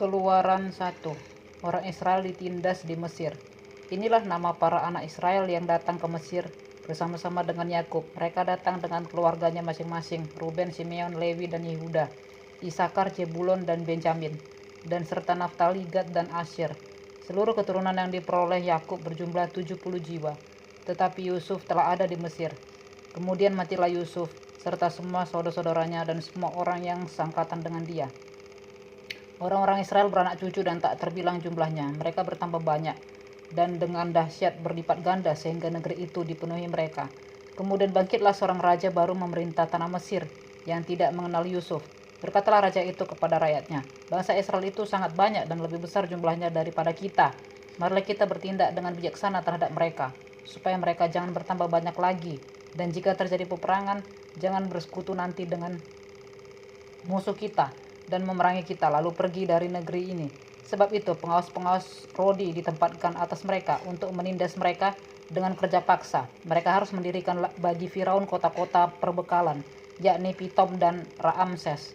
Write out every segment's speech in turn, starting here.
Keluaran 1. Orang Israel ditindas di Mesir. Inilah nama para anak Israel yang datang ke Mesir bersama-sama dengan Yakub. Mereka datang dengan keluarganya masing-masing, Ruben, Simeon, Lewi, dan Yehuda, Isakar, Zebulon, dan Benjamin, dan serta Naftali, Gad, dan Asyir. Seluruh keturunan yang diperoleh Yakub berjumlah 70 jiwa. Tetapi Yusuf telah ada di Mesir. Kemudian matilah Yusuf, serta semua saudara-saudaranya dan semua orang yang seangkatan dengan dia. Orang-orang Israel beranak cucu dan tak terbilang jumlahnya. Mereka bertambah banyak dan dengan dahsyat berlipat ganda sehingga negeri itu dipenuhi mereka. Kemudian bangkitlah seorang raja baru memerintah tanah Mesir yang tidak mengenal Yusuf. Berkatalah raja itu kepada rakyatnya, bangsa Israel itu sangat banyak dan lebih besar jumlahnya daripada kita. Marilah kita bertindak dengan bijaksana terhadap mereka, supaya mereka jangan bertambah banyak lagi. Dan jika terjadi peperangan, jangan bersekutu nanti dengan musuh kita dan memerangi kita lalu pergi dari negeri ini. Sebab itu pengawas-pengawas Rodi ditempatkan atas mereka untuk menindas mereka dengan kerja paksa. Mereka harus mendirikan bagi Firaun kota-kota perbekalan, yakni Pitom dan Raamses.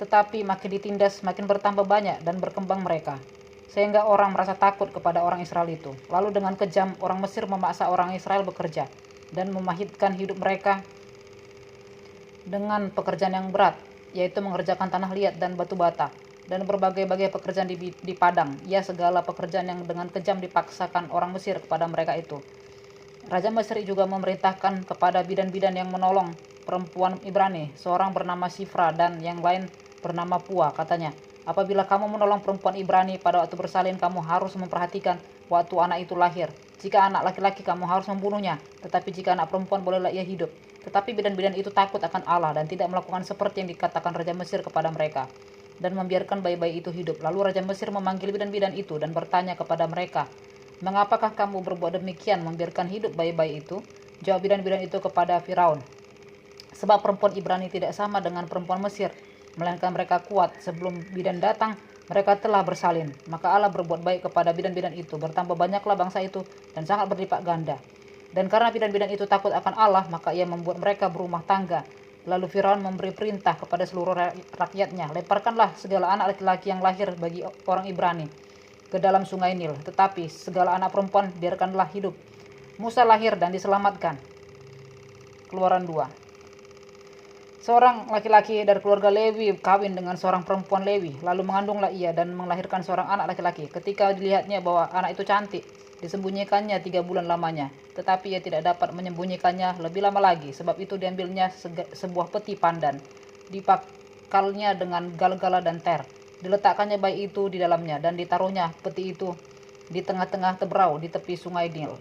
Tetapi makin ditindas makin bertambah banyak dan berkembang mereka, sehingga orang merasa takut kepada orang Israel itu. Lalu dengan kejam orang Mesir memaksa orang Israel bekerja dan memahitkan hidup mereka dengan pekerjaan yang berat, yaitu mengerjakan tanah liat dan batu bata, dan berbagai-bagai pekerjaan di padang. Ya, segala pekerjaan yang dengan kejam dipaksakan orang Mesir kepada mereka itu. Raja Mesir juga memerintahkan kepada bidan-bidan yang menolong perempuan Ibrani, seorang bernama Sifra dan yang lain bernama Pua. Katanya, apabila kamu menolong perempuan Ibrani pada waktu bersalin, kamu harus memperhatikan waktu anak itu lahir. Jika anak laki-laki, kamu harus membunuhnya, tetapi jika anak perempuan, bolehlah ia hidup. Tetapi bidan-bidan itu takut akan Allah dan tidak melakukan seperti yang dikatakan Raja Mesir kepada mereka, dan membiarkan bayi-bayi itu hidup. Lalu Raja Mesir memanggil bidan-bidan itu dan bertanya kepada mereka, mengapakah kamu berbuat demikian, membiarkan hidup bayi-bayi itu? Jawab bidan-bidan itu kepada Firaun, sebab perempuan Ibrani tidak sama dengan perempuan Mesir, melainkan mereka kuat. Sebelum bidan datang, mereka telah bersalin. Maka Allah berbuat baik kepada bidan-bidan itu, bertambah banyaklah bangsa itu dan sangat berlipat ganda. Dan karena bidan-bidan itu takut akan Allah, maka ia membuat mereka berumah tangga. Lalu Firaun memberi perintah kepada seluruh rakyatnya, lemparkanlah segala anak laki-laki yang lahir bagi orang Ibrani ke dalam sungai Nil, tetapi segala anak perempuan biarkanlah hidup. Musa lahir dan diselamatkan. Keluaran 2. Seorang laki-laki dari keluarga Lewi kawin dengan seorang perempuan Lewi, lalu mengandunglah ia dan melahirkan seorang anak laki-laki. Ketika dilihatnya bahwa anak itu cantik, disembunyikannya 3 bulan lamanya, tetapi ia tidak dapat menyembunyikannya lebih lama lagi. Sebab itu diambilnya sebuah peti pandan, dipakalnya dengan gal-gala dan ter, diletakkannya bayi itu di dalamnya, dan ditaruhnya peti itu di tengah-tengah teberau di tepi sungai Nil.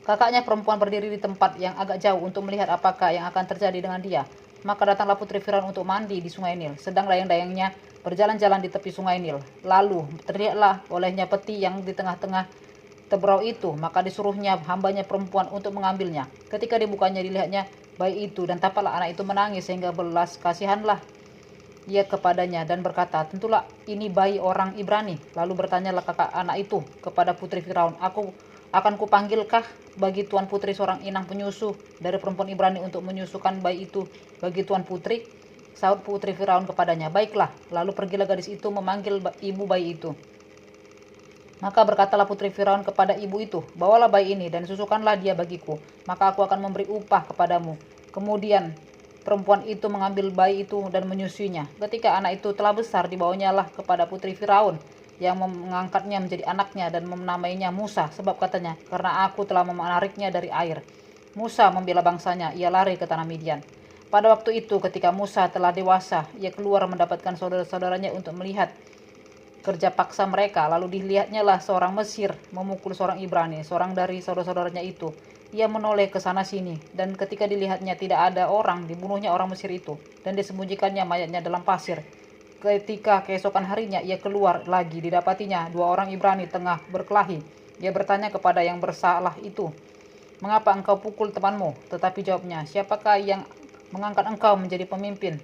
Kakaknya perempuan berdiri di tempat yang agak jauh untuk melihat apakah yang akan terjadi dengan dia. Maka datanglah putri Firaun untuk mandi di sungai Nil, sedang dayang-dayangnya berjalan-jalan di tepi sungai Nil. Lalu terlihatlah olehnya peti yang di tengah-tengah teberau itu, maka disuruhnya hambanya perempuan untuk mengambilnya. Ketika dibukanya, dilihatnya bayi itu, dan tampaklah anak itu menangis, sehingga belas kasihanlah ia kepadanya dan berkata, tentulah ini bayi orang Ibrani. Lalu bertanyalah kakak anak itu kepada putri Firaun, akan kupanggilkah bagi tuan putri seorang inang penyusu dari perempuan Ibrani untuk menyusukan bayi itu bagi tuan putri? Sahut putri Firaun kepadanya, baiklah. Lalu pergilah gadis itu memanggil ibu bayi itu. Maka berkatalah putri Firaun kepada ibu itu, bawalah bayi ini dan susukanlah dia bagiku, maka aku akan memberi upah kepadamu. Kemudian perempuan itu mengambil bayi itu dan menyusuinya. Ketika anak itu telah besar, dibawanyalah kepada putri Firaun, yang mengangkatnya menjadi anaknya dan menamainya Musa, sebab katanya, karena aku telah menariknya dari air. Musa membela bangsanya, ia lari ke tanah Midian. Pada waktu itu ketika Musa telah dewasa, ia keluar mendapatkan saudara-saudaranya untuk melihat kerja paksa mereka. Lalu dilihatnya lah seorang Mesir memukul seorang Ibrani, seorang dari saudara-saudaranya itu. Ia menoleh ke sana sini, dan ketika dilihatnya tidak ada orang, dibunuhnya orang Mesir itu, dan disembunyikannya mayatnya dalam pasir. Ketika keesokan harinya ia keluar lagi, didapatinya 2 orang Ibrani tengah berkelahi. Ia bertanya kepada yang bersalah itu, mengapa engkau pukul temanmu? Tetapi jawabnya, siapakah yang mengangkat engkau menjadi pemimpin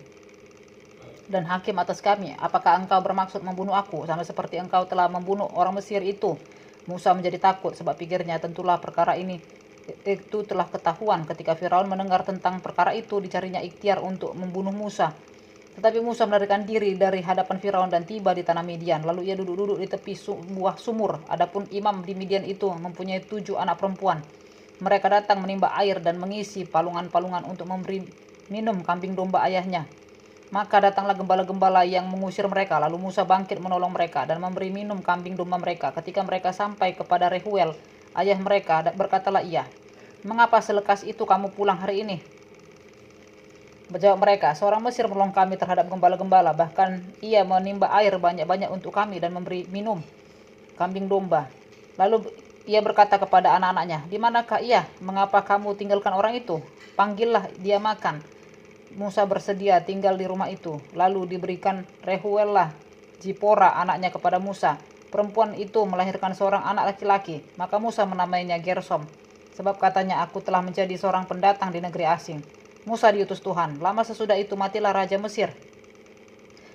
dan hakim atas kami? Apakah engkau bermaksud membunuh aku, sama seperti engkau telah membunuh orang Mesir itu? Musa menjadi takut, sebab pikirnya, tentulah perkara itu telah ketahuan. Ketika Firaun mendengar tentang perkara itu, dicarinya ikhtiar untuk membunuh Musa. Tetapi Musa melarikan diri dari hadapan Firaun dan tiba di tanah Midian. Lalu ia duduk-duduk di tepi sebuah sumur. Adapun imam di Midian itu mempunyai 7 anak perempuan. Mereka datang menimba air dan mengisi palungan-palungan untuk memberi minum kambing domba ayahnya. Maka datanglah gembala-gembala yang mengusir mereka. Lalu Musa bangkit menolong mereka dan memberi minum kambing domba mereka. Ketika mereka sampai kepada Rehuel, ayah mereka, berkatalah ia, "Mengapa selekas itu kamu pulang hari ini?" Menjawab mereka, "Seorang Mesir menolong kami terhadap gembala-gembala, bahkan ia menimba air banyak-banyak untuk kami dan memberi minum kambing domba." Lalu ia berkata kepada anak-anaknya, "Di manakah ia? Mengapa kamu tinggalkan orang itu? Panggillah dia makan." Musa bersedia tinggal di rumah itu. Lalu diberikan Rehuel Zipora anaknya kepada Musa. Perempuan itu melahirkan seorang anak laki-laki. Maka Musa menamainya Gersom, sebab katanya, "Aku telah menjadi seorang pendatang di negeri asing." Musa diutus Tuhan. Lama sesudah itu matilah Raja Mesir.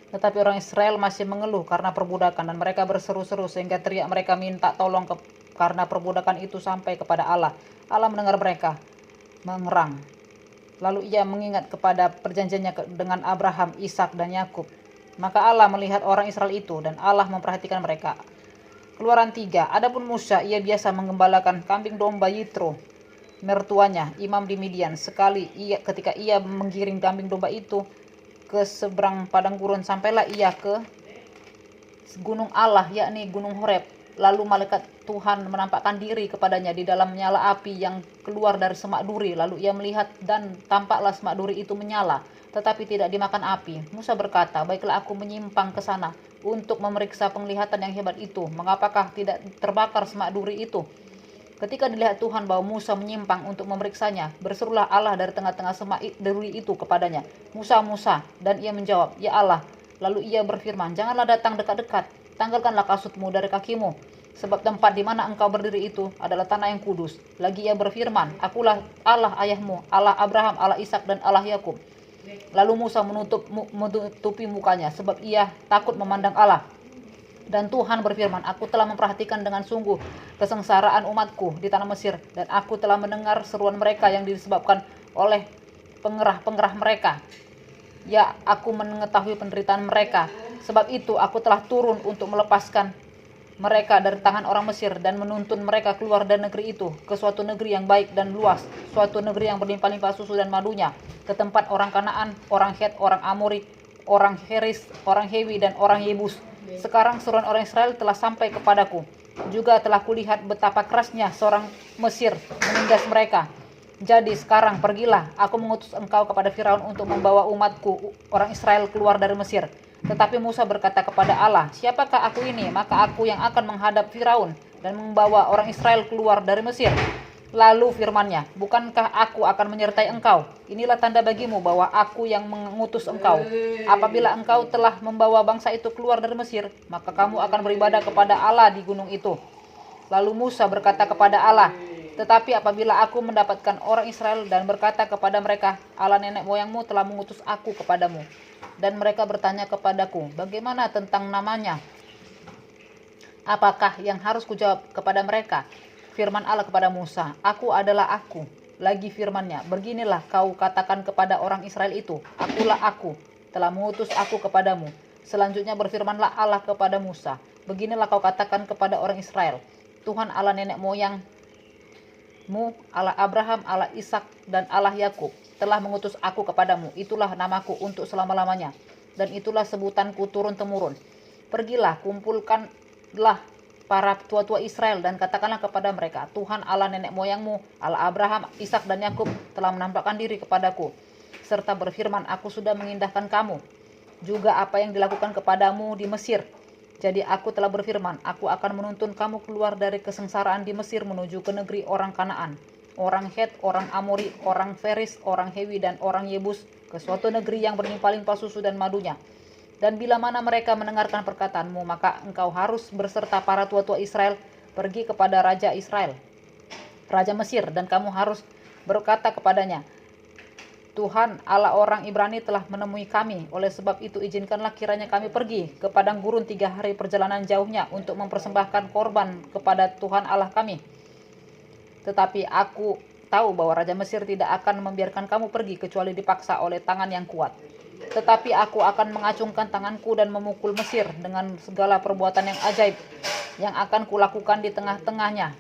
Tetapi orang Israel masih mengeluh karena perbudakan, dan mereka berseru-seru sehingga teriak mereka minta tolong karena perbudakan itu sampai kepada Allah. Allah mendengar mereka mengerang. Lalu ia mengingat kepada perjanjiannya dengan Abraham, Ishak, dan Yakub. Maka Allah melihat orang Israel itu, dan Allah memperhatikan mereka. Keluaran 3. Adapun Musa, ia biasa menggembalakan kambing domba Yitro, mertuanya, imam di Midian. Sekali ketika ia menggiring kambing domba itu ke seberang padang gurun, sampailah ia ke gunung Allah, yakni gunung Horeb. Lalu malaikat Tuhan menampakkan diri kepadanya di dalam nyala api yang keluar dari semak duri. Lalu ia melihat, dan tampaklah semak duri itu menyala, tetapi tidak dimakan api. Musa berkata, "Baiklah, aku menyimpang ke sana untuk memeriksa penglihatan yang hebat itu. Mengapakah tidak terbakar semak duri itu?" Ketika dilihat Tuhan bahwa Musa menyimpang untuk memeriksanya, berserulah Allah dari tengah-tengah semak duri itu kepadanya, "Musa, Musa." Dan ia menjawab, "Ya Allah." Lalu ia berfirman, "Janganlah datang dekat-dekat, tanggalkanlah kasutmu dari kakimu, sebab tempat di mana engkau berdiri itu adalah tanah yang kudus." Lagi ia berfirman, "Akulah Allah ayahmu, Allah Abraham, Allah Ishak, dan Allah Yakub." Lalu Musa menutupi mukanya, sebab ia takut memandang Allah. Dan Tuhan berfirman, "Aku telah memperhatikan dengan sungguh kesengsaraan umatku di tanah Mesir, dan aku telah mendengar seruan mereka yang disebabkan oleh pengerah-pengerah mereka. Ya, aku mengetahui penderitaan mereka. Sebab itu aku telah turun untuk melepaskan mereka dari tangan orang Mesir dan menuntun mereka keluar dari negeri itu ke suatu negeri yang baik dan luas, suatu negeri yang berlimpah-limpah susu dan madunya, ke tempat orang Kanaan, orang Het, orang Amori, orang Heris, orang Hewi, dan orang Yebus. Sekarang seruan orang Israel telah sampai kepadaku. Juga telah kulihat betapa kerasnya seorang Mesir menindas mereka. Jadi sekarang pergilah, aku mengutus engkau kepada Firaun untuk membawa umatku, orang Israel, keluar dari Mesir." Tetapi Musa berkata kepada Allah, "Siapakah aku ini? Maka aku yang akan menghadap Firaun dan membawa orang Israel keluar dari Mesir." Lalu firman-Nya, "Bukankah aku akan menyertai engkau? Inilah tanda bagimu bahwa aku yang mengutus engkau. Apabila engkau telah membawa bangsa itu keluar dari Mesir, maka kamu akan beribadah kepada Allah di gunung itu." Lalu Musa berkata kepada Allah, "Tetapi apabila aku mendapatkan orang Israel dan berkata kepada mereka, 'Allah nenek moyangmu telah mengutus aku kepadamu,' dan mereka bertanya kepadaku, 'Bagaimana tentang namanya?' apakah yang harus kujawab kepada mereka?" Firman Allah kepada Musa, "Aku adalah Aku." Lagi firman-Nya, "Beginilah kau katakan kepada orang Israel itu, Akulah Aku, telah mengutus aku kepadamu." Selanjutnya berfirmanlah Allah kepada Musa, "Beginilah kau katakan kepada orang Israel, Tuhan Allah nenek moyangmu, Allah Abraham, Allah Ishak, dan Allah Yakub, telah mengutus aku kepadamu. Itulah namaku untuk selama-lamanya, dan itulah sebutanku turun-temurun. Pergilah, kumpulkanlah para tua-tua Israel dan katakanlah kepada mereka, Tuhan Allah nenek moyangmu, Allah Abraham, Ishak, dan Yakub telah menampakkan diri kepadaku, serta berfirman, 'Aku sudah mengindahkan kamu juga apa yang dilakukan kepadamu di Mesir.' Jadi aku telah berfirman, aku akan menuntun kamu keluar dari kesengsaraan di Mesir menuju ke negeri orang Kanaan, orang Het, orang Amori, orang Feris, orang Hewi, dan orang Yebus, ke suatu negeri yang berlimpah-limpah susu dan madunya. Dan bila mana mereka mendengarkan perkataanmu, maka engkau harus berserta para tua-tua Israel pergi kepada Raja Israel, Raja Mesir, dan kamu harus berkata kepadanya, 'Tuhan Allah orang Ibrani telah menemui kami. Oleh sebab itu izinkanlah kiranya kami pergi ke padang gurun 3 hari perjalanan jauhnya untuk mempersembahkan korban kepada Tuhan Allah kami. Tetapi aku tahu bahwa Raja Mesir tidak akan membiarkan kamu pergi kecuali dipaksa oleh tangan yang kuat.' Tetapi aku akan mengacungkan tanganku dan memukul Mesir dengan segala perbuatan yang ajaib yang akan kulakukan di tengah-tengahnya.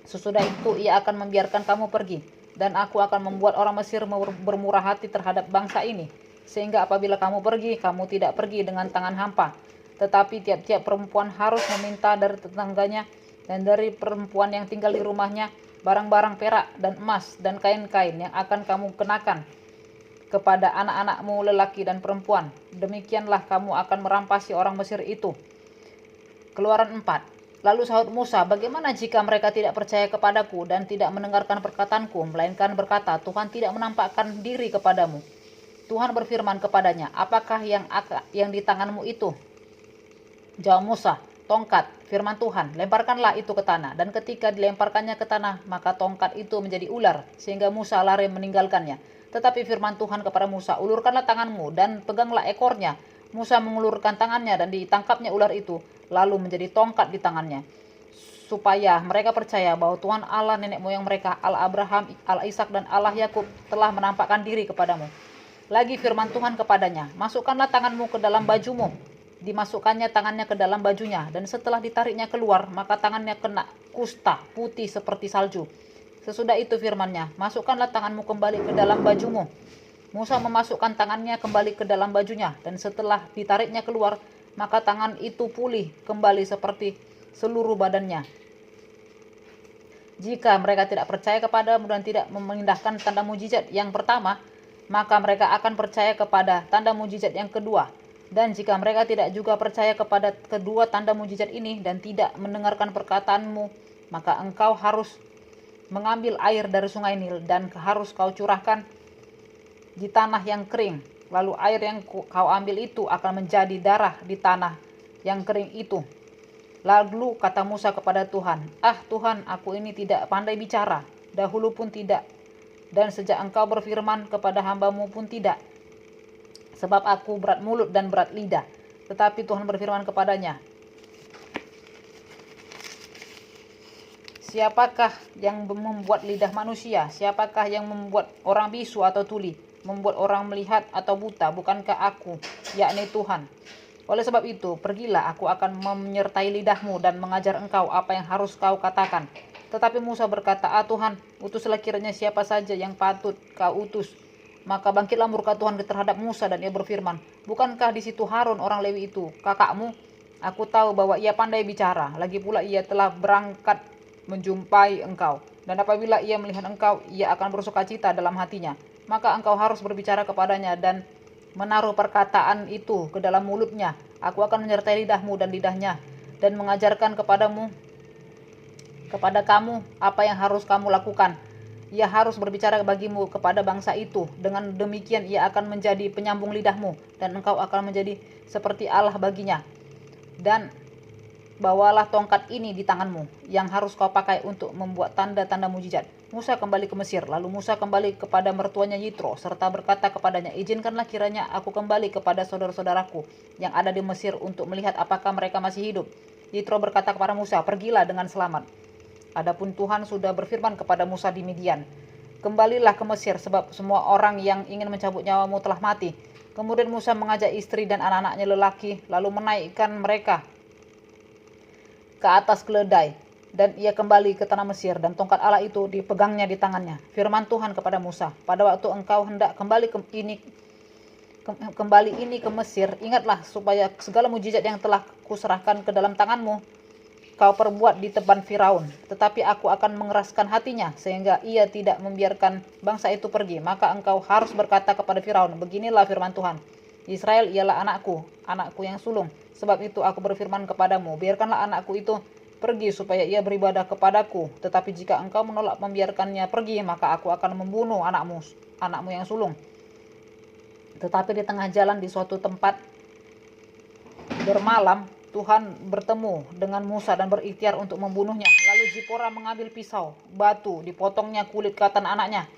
Sesudah itu ia akan membiarkan kamu pergi, dan aku akan membuat orang Mesir bermurah hati terhadap bangsa ini, sehingga apabila kamu pergi, kamu tidak pergi dengan tangan hampa. Tetapi tiap-tiap perempuan harus meminta dari tetangganya dan dari perempuan yang tinggal di rumahnya barang-barang perak dan emas dan kain-kain yang akan kamu kenakan kepada anak-anakmu lelaki dan perempuan. Demikianlah kamu akan merampasi orang Mesir itu. Keluaran 4. Lalu sahut Musa, bagaimana jika mereka tidak percaya kepadaku dan tidak mendengarkan perkataanku, melainkan berkata, Tuhan tidak menampakkan diri kepadamu. Tuhan berfirman kepadanya, apakah yang di tanganmu itu? Jawab Musa, tongkat. Firman Tuhan, lemparkanlah itu ke tanah. Dan ketika dilemparkannya ke tanah, maka tongkat itu menjadi ular, sehingga Musa lari meninggalkannya. Tetapi firman Tuhan kepada Musa, ulurkanlah tanganmu dan peganglah ekornya. Musa mengulurkan tangannya dan ditangkapnya ular itu, lalu menjadi tongkat di tangannya. Supaya mereka percaya bahwa Tuhan Allah nenek moyang mereka, Allah Abraham, Allah Ishak dan Allah Yakub telah menampakkan diri kepadamu. Lagi firman Tuhan kepadanya, masukkanlah tanganmu ke dalam bajumu. Dimasukkannya tangannya ke dalam bajunya, dan setelah ditariknya keluar, maka tangannya kena kusta putih seperti salju. Sesudah itu firman-Nya, masukkanlah tanganmu kembali ke dalam bajumu. Musa memasukkan tangannya kembali ke dalam bajunya, dan setelah ditariknya keluar, maka tangan itu pulih kembali seperti seluruh badannya. Jika mereka tidak percaya kepadamu dan tidak memindahkan tanda mujizat yang pertama, maka mereka akan percaya kepada tanda mujizat yang kedua. Dan jika mereka tidak juga percaya kepada kedua tanda mujizat ini dan tidak mendengarkan perkataanmu, maka engkau harus mengambil air dari sungai Nil dan harus kau curahkan di tanah yang kering. Lalu air yang kau ambil itu akan menjadi darah di tanah yang kering itu. Lalu kata Musa kepada Tuhan, Tuhan, aku ini tidak pandai bicara, dahulu pun tidak, dan sejak engkau berfirman kepada hambamu pun tidak. Sebab aku berat mulut dan berat lidah. Tetapi Tuhan berfirman kepadanya, siapakah yang membuat lidah manusia? Siapakah yang membuat orang bisu atau tuli? Membuat orang melihat atau buta? Bukankah aku, yakni Tuhan? Oleh sebab itu, pergilah, aku akan menyertai lidahmu dan mengajar engkau apa yang harus kau katakan. Tetapi Musa berkata, Tuhan, utuslah kiranya siapa saja yang patut kau utus. Maka bangkitlah murka Tuhan terhadap Musa dan ia berfirman, bukankah di situ Harun orang Lewi itu, kakakmu? Aku tahu bahwa ia pandai bicara, lagi pula ia telah berangkat menjumpai engkau. Dan apabila ia melihat engkau, ia akan bersukacita dalam hatinya. Maka engkau harus berbicara kepadanya dan menaruh perkataan itu ke dalam mulutnya. Aku akan menyertai lidahmu dan lidahnya dan mengajarkan kepada kamu apa yang harus kamu lakukan. Ia harus berbicara bagimu kepada bangsa itu. Dengan demikian ia akan menjadi penyambung lidahmu dan engkau akan menjadi seperti Allah baginya. Dan bawalah tongkat ini di tanganmu yang harus kau pakai untuk membuat tanda-tanda mujizat. Musa kembali ke Mesir. Lalu Musa kembali kepada mertuanya Yitro serta berkata kepadanya, izinkanlah kiranya aku kembali kepada saudara-saudaraku yang ada di Mesir untuk melihat apakah mereka masih hidup. Yitro berkata kepada Musa, pergilah dengan selamat. Adapun Tuhan sudah berfirman kepada Musa di Midian, kembalilah ke Mesir sebab semua orang yang ingin mencabut nyawamu telah mati. Kemudian Musa mengajak istri dan anak-anaknya lelaki lalu menaikkan mereka ke atas keledai dan ia kembali ke tanah Mesir dan tongkat Allah itu dipegangnya di tangannya. Firman Tuhan kepada Musa, pada waktu engkau hendak kembali ini ke Mesir, ingatlah supaya segala mujizat yang telah kuserahkan ke dalam tanganmu kau perbuat di depan Firaun, tetapi aku akan mengeraskan hatinya sehingga ia tidak membiarkan bangsa itu pergi. Maka engkau harus berkata kepada Firaun, beginilah firman Tuhan, Israel ialah anakku, anakku yang sulung. Sebab itu aku berfirman kepadamu, biarkanlah anakku itu pergi supaya ia beribadah kepadaku. Tetapi jika engkau menolak membiarkannya pergi, maka aku akan membunuh anakmu yang sulung. Tetapi di tengah jalan di suatu tempat bermalam, Tuhan bertemu dengan Musa dan berikhtiar untuk membunuhnya. Lalu Zipora mengambil pisau, batu, dipotongnya kulit katan anaknya.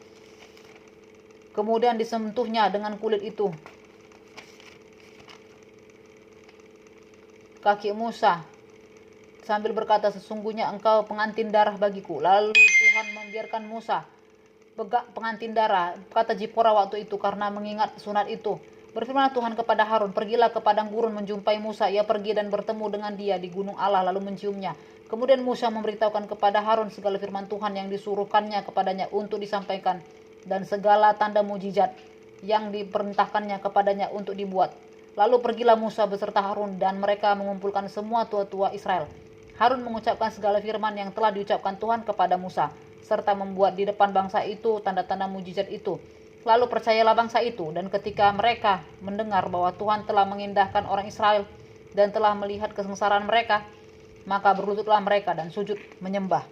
Kemudian disentuhnya dengan kulit itu kaki Musa sambil berkata, sesungguhnya engkau pengantin darah bagiku. Lalu Tuhan membiarkan Musa pengantin darah, kata Zipora waktu itu, karena mengingat sunat itu. Berfirmanlah Tuhan kepada Harun, pergilah ke padang gurun menjumpai Musa. Ia pergi dan bertemu dengan dia di gunung Allah lalu menciumnya. Kemudian Musa memberitahukan kepada Harun segala firman Tuhan yang disuruhkannya kepadanya untuk disampaikan, dan segala tanda mujizat yang diperintahkannya kepadanya untuk dibuat. Lalu pergilah Musa beserta Harun, dan mereka mengumpulkan semua tua-tua Israel. Harun mengucapkan segala firman yang telah diucapkan Tuhan kepada Musa, serta membuat di depan bangsa itu tanda-tanda mujizat itu. Lalu percayalah bangsa itu, dan ketika mereka mendengar bahwa Tuhan telah mengindahkan orang Israel dan telah melihat kesengsaraan mereka, maka berlututlah mereka dan sujud menyembah.